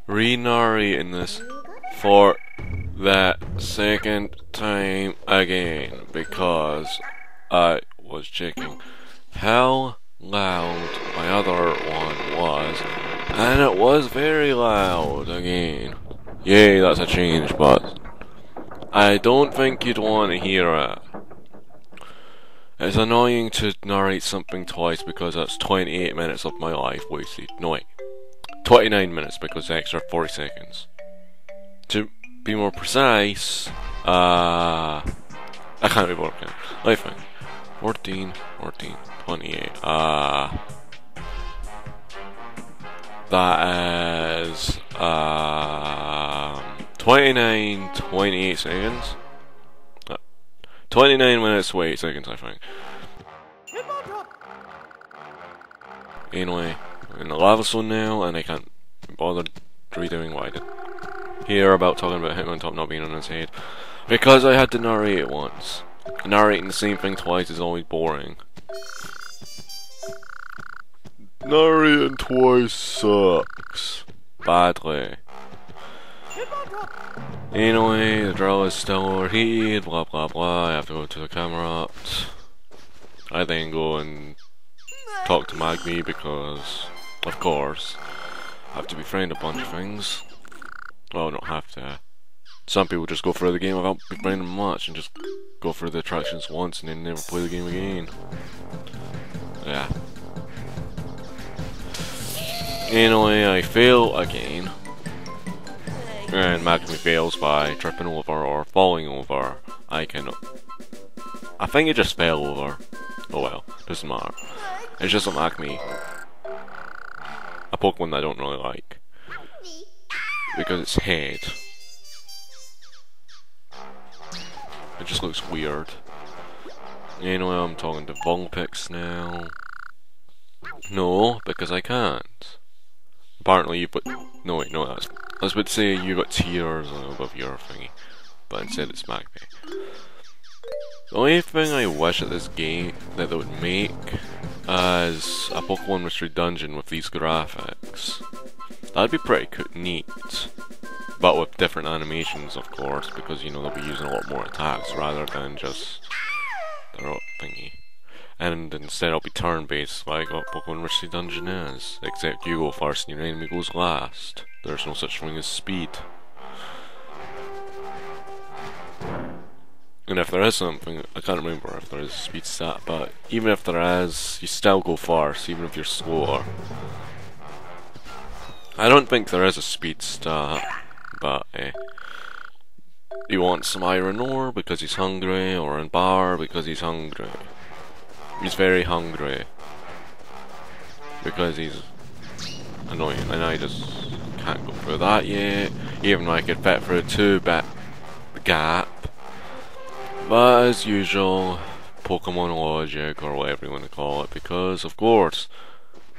re-narrating this for that second time again because I was checking how loud my other one was, and it was very loud again. Yay, that's a change, but I don't think you'd want to hear it. It's annoying to narrate something twice because that's 28 minutes of my life wasted. No wait, 29 minutes because the extra 40 seconds. To be more precise, I can't be working. Let me think. 14, 28. That is 29, 28 seconds. 29 minutes, 8 seconds, I think. Anyway, I'm in the lava zone now, and I can't bother redoing what I did here about talking about Hitmontop not being on his head, because I had to narrate it once. Narrating the same thing twice is always boring. Narrating twice sucks. Badly. Anyway, the drill is still overheated, blah blah blah. I have to go to the camera. I then go and talk to Magby because, of course, I have to befriend a bunch of things. Well, not have to. Some people just go through the game without befriending much and just go through the attractions once and then never play the game again. Yeah. Anyway, I fail again. And Magby fails by tripping over or falling over. I think it just fell over. Oh well, doesn't matter. It's just a Magby. A Pokemon that I don't really like. Because its head. It just looks weird. Anyway, I'm talking to Vulpix now. No, because I can't. Apparently you put... No wait, no, I was about to say you got tears above your thingy. But instead it's Magby. The only thing I wish at this game that they would make is a Pokemon Mystery Dungeon with these graphics. That'd be pretty neat. But with different animations, of course, because, you know, they'll be using a lot more attacks rather than just their own thingy. And instead it'll be turn-based, like what Pokemon Mystery Dungeon is. Except you go first and your enemy goes last. There's no such thing as speed. And if there is something, I can't remember if there is a speed stat, but even if there is, you still go first, even if you're slower. I don't think there is a speed stat, but he wants some iron ore because he's hungry, or in bar because he's hungry. He's very hungry because he's annoying, and I just can't go through that yet, even though I could fit through a 2-bit gap. But as usual, Pokemon logic, or whatever you want to call it, because of course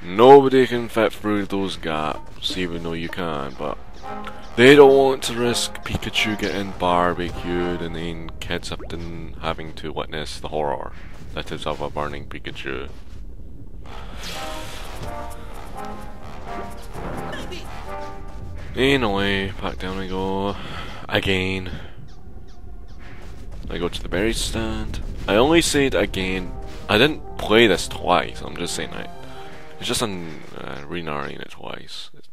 nobody can fit through those gaps, even though you can, but they don't want to risk Pikachu getting barbecued and then kids having to witness the horror that is of a burning Pikachu. Anyway, back down I go again. I go to the berry stand. I only say it again. I didn't play this twice. I'm just saying it's just re-narrating it twice. It's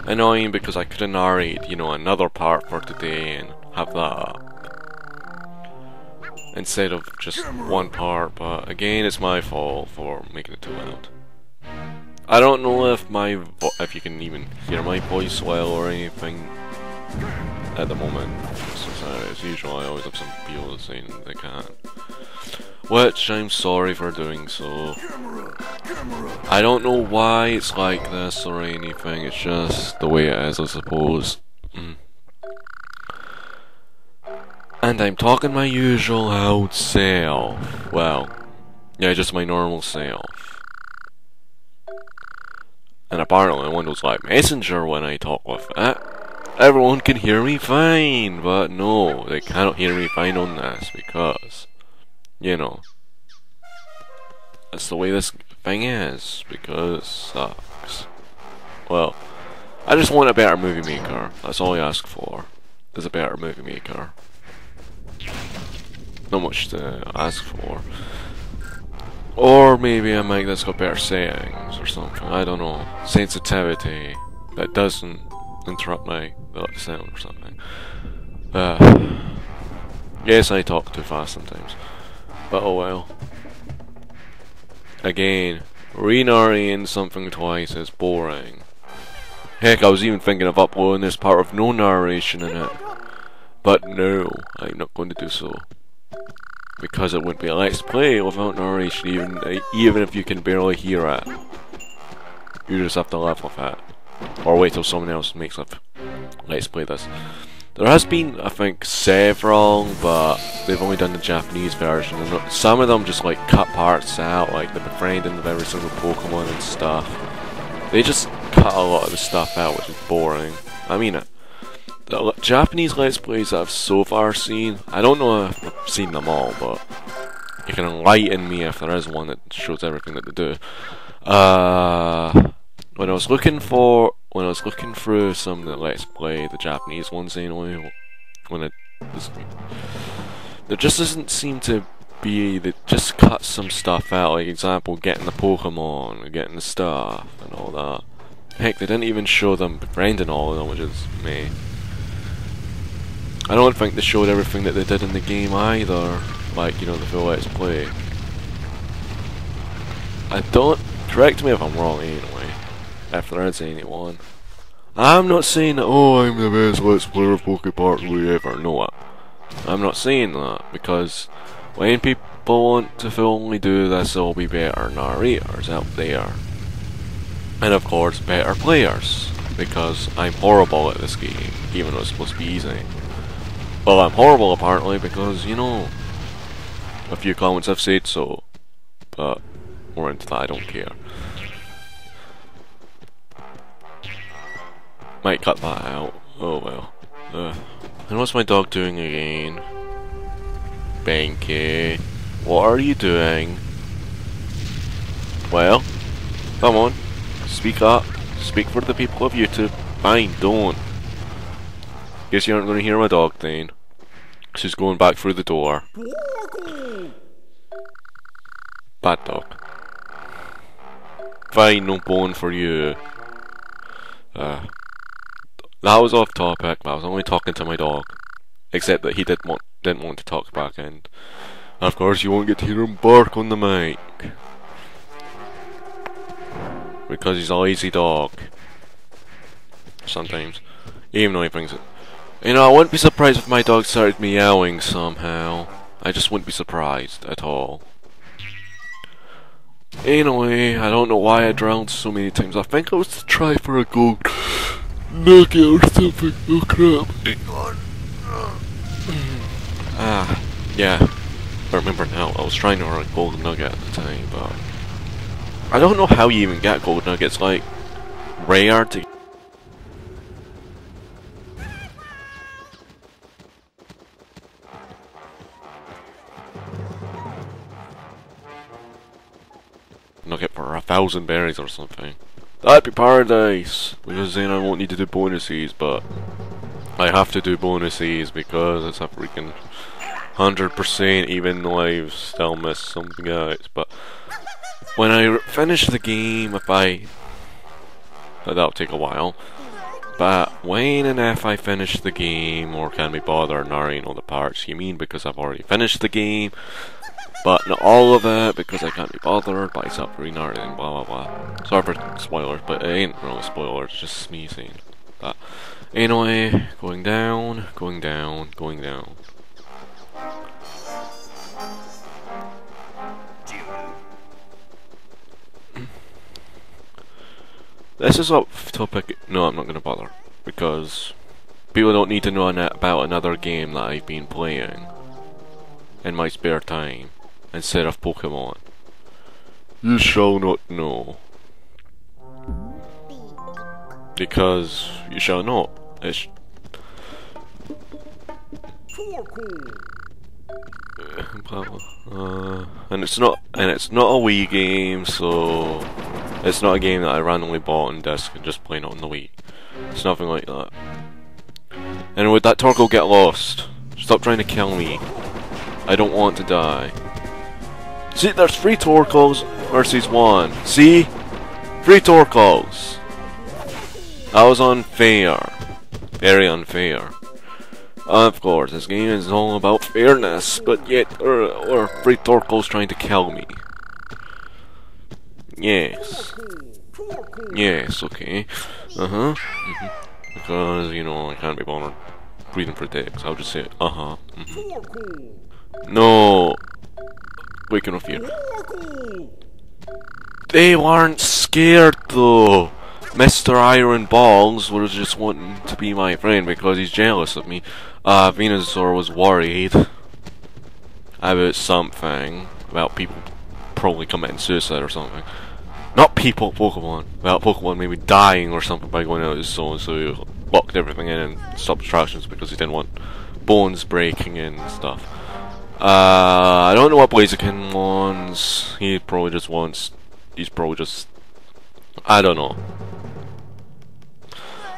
annoying because I couldn't narrate, you know, another part for today and have that up instead of just one part. But again, it's my fault for making it too loud. I don't know if if you can even hear my voice well or anything at the moment. As usual, I always have some people saying they can't, which I'm sorry for doing so. I don't know why it's like this or anything, it's just the way it is, I suppose. And I'm talking my usual loud self. Well, yeah, just my normal self. And apparently Windows Live Messenger, when I talk with it, everyone can hear me fine, but no, they cannot hear me fine on this because, you know, that's the way this thing is, because it sucks. Well, I just want a better movie maker. That's all I ask for. Is a better movie maker. Not much to ask for. Or maybe a mic that's got better settings or something. I don't know. Sensitivity that doesn't interrupt my sound or something. Yes, I talk too fast sometimes. But oh well. Again, re-narrating something twice is boring. Heck, I was even thinking of uploading this part with no narration in it. But no, I'm not going to do so. Because it wouldn't be a let's play without narration, even if you can barely hear it. You just have to live with it. Or wait till someone else makes a let's play this. There has been, I think, several, but they've only done the Japanese version. And some of them just like cut parts out, like the befriending of every single Pokemon and stuff. They just cut a lot of the stuff out, which is boring. I mean it. The Japanese Let's Plays that I've so far seen, I don't know if I've seen them all, but you can enlighten me if there is one that shows everything that they do. When I was looking through some of the Let's Play, the Japanese ones anyway, there just doesn't seem to be, they just cut some stuff out, like example, getting the Pokemon, getting the stuff, and all that. Heck, they didn't even show them befriending all of them, which is meh. I don't think they showed everything that they did in the game either, like, you know, the full Let's Play. Correct me if I'm wrong anyway, if there is anyone. I'm not saying that, oh, I'm the best Let's Player of Poképark we ever know it. I'm not saying that, because when people want to fully do this, there'll be better narrators out there. And of course, better players, because I'm horrible at this game, even though it's supposed to be easy. Well, I'm horrible apparently because, you know, a few comments have said so, but more into that, I don't care. Might cut that out, oh well. And what's my dog doing again? Banky, what are you doing? Well, come on, speak up, speak for the people of YouTube. Fine, don't. Guess you aren't going to hear my dog then. She's going back through the door. Bad dog. Fine, no bone for you. That was off topic, but I was only talking to my dog. Except that he didn't want to talk back, and of course you won't get to hear him bark on the mic. Because he's a lazy dog. Sometimes. Even though he brings it. You know, I wouldn't be surprised if my dog started meowing somehow. I just wouldn't be surprised at all. Anyway, I don't know why I drowned so many times. I think I was to try for a gold nugget or something. Oh crap. Yeah. I remember now. I was trying to earn a gold nugget at the time, but I don't know how you even get gold nuggets. Like, rare to nugget for 1,000 berries or something. That'd be paradise, because then I won't need to do bonuses, but I have to do bonuses because it's a freaking 100%, even though I've still missed something out. But when I finish the game, but that'll take a while. But when and if I finish the game, or can be bothered narrating all the parts, you mean because I've already finished the game, but not all of it, because I can't be bothered, but I stop re-narrating, blah blah blah. Sorry for spoilers, but it ain't really spoilers, it's just me saying that. Anyway, going down, going down, going down. This is off topic. No, I'm not going to bother, because people don't need to know about another game that I've been playing in my spare time instead of Pokemon. You shall not know, because you shall not. It's and it's not a Wii game, so it's not a game that I randomly bought on disc and just playing it on the Wii. It's nothing like that. Anyway, that Torkoal, get lost. Stop trying to kill me. I don't want to die. See, there's 3 Torkoals versus 1. See? 3 Torkoals. That was unfair. Very unfair. Of course, this game is all about fairness, but yet there are 3 Torkoals trying to kill me. Yes. Yes, okay. Because, you know, I can't be bothered reading for dicks. I'll just say, No! Waking up here. They weren't scared though! Mr. Iron Balls was just wanting to be my friend because he's jealous of me. Venusaur was worried about something. About people probably committing suicide or something. Not people, Pokemon. About Pokemon maybe dying or something by going out of his zone, so he locked everything in and stopped distractions because he didn't want bones breaking and stuff. I don't know what Blaziken wants. He probably just wants... He's probably just... I don't know.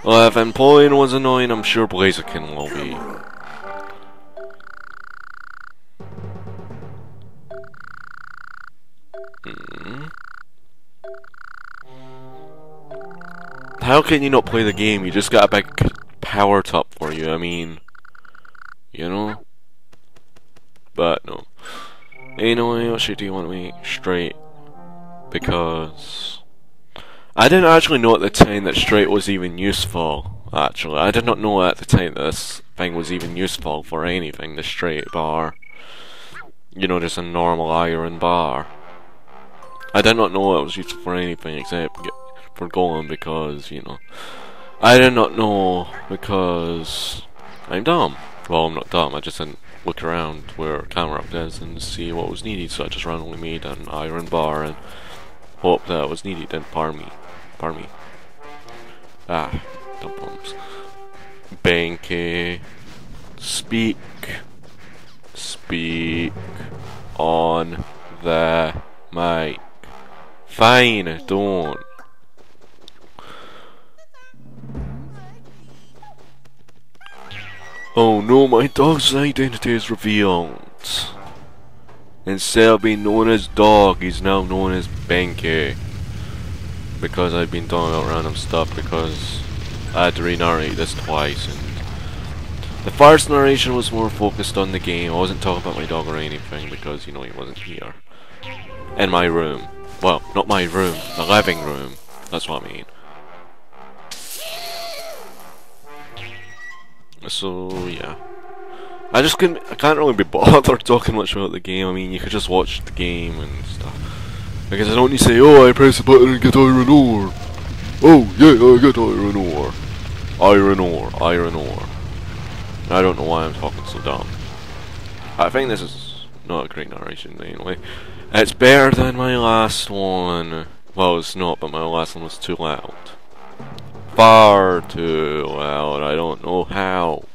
Well, if Empoleon was annoying, I'm sure Blaziken will be. How can you not play the game? You just got a big power top for you, I mean... You know? But no. Anyway, what shit do you want me straight? Because... I didn't actually know at the time that straight was even useful, actually. I did not know at the time that this thing was even useful for anything, the straight bar. You know, just a normal iron bar. I did not know it was useful for anything except for Golem because, you know... I did not know because... I'm dumb. Well, I'm not dumb, I just didn't look around where camera up is and see what was needed, so I just randomly made an iron bar and hope that was needed, and pardon me. Ah, dumb bums. Banky. Speak on the mic. Fine, don't. Oh no, my dog's identity is revealed. Instead of being known as Dog, he's now known as Banky. Because I've been talking about random stuff because I had to re-narrate this twice, and the first narration was more focused on the game. I wasn't talking about my dog or anything because, you know, he wasn't here. In my room. Well, not my room, the living room. That's what I mean. So, yeah. I can't really be bothered talking much about the game. I mean, you could just watch the game and stuff. Because I don't need to say, oh, I press the button and get iron ore. Oh, yeah, I get iron ore. Iron ore, iron ore. I don't know why I'm talking so dumb. I think this is not a great narration anyway. It's better than my last one. Well, it's not, but my last one was too loud. Far too loud, I don't know how.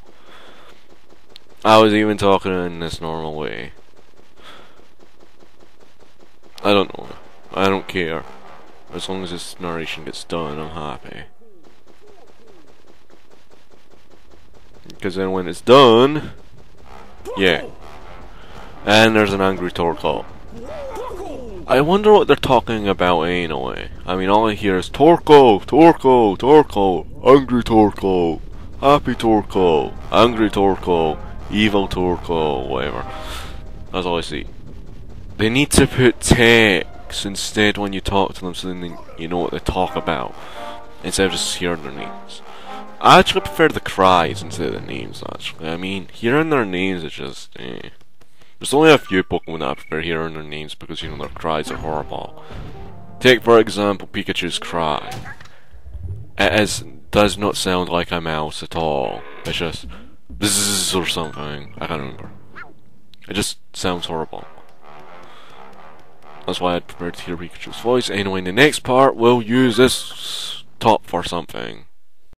I was even talking in this normal way. I don't know. I don't care. As long as this narration gets done, I'm happy. Because then when it's done... Yeah. And there's an angry Torkoal. I wonder what they're talking about anyway. I mean, all I hear is Torkoal, Torkoal, Torkoal, angry Torkoal, happy Torkoal, angry Torkoal, evil Torkoal, whatever. That's all I see. They need to put text instead when you talk to them so then you know what they talk about. Instead of just hearing their names. I actually prefer the cries instead of the names, actually. I mean, hearing their names is just, There's only a few Pokemon that I prefer hearing their names because, you know, their cries are horrible. Take, for example, Pikachu's cry. It does not sound like a mouse at all. It's just, bzzz or something. I can't remember. It just sounds horrible. That's why I'd prefer to hear Pikachu's voice. Anyway, in the next part, we'll use this top for something.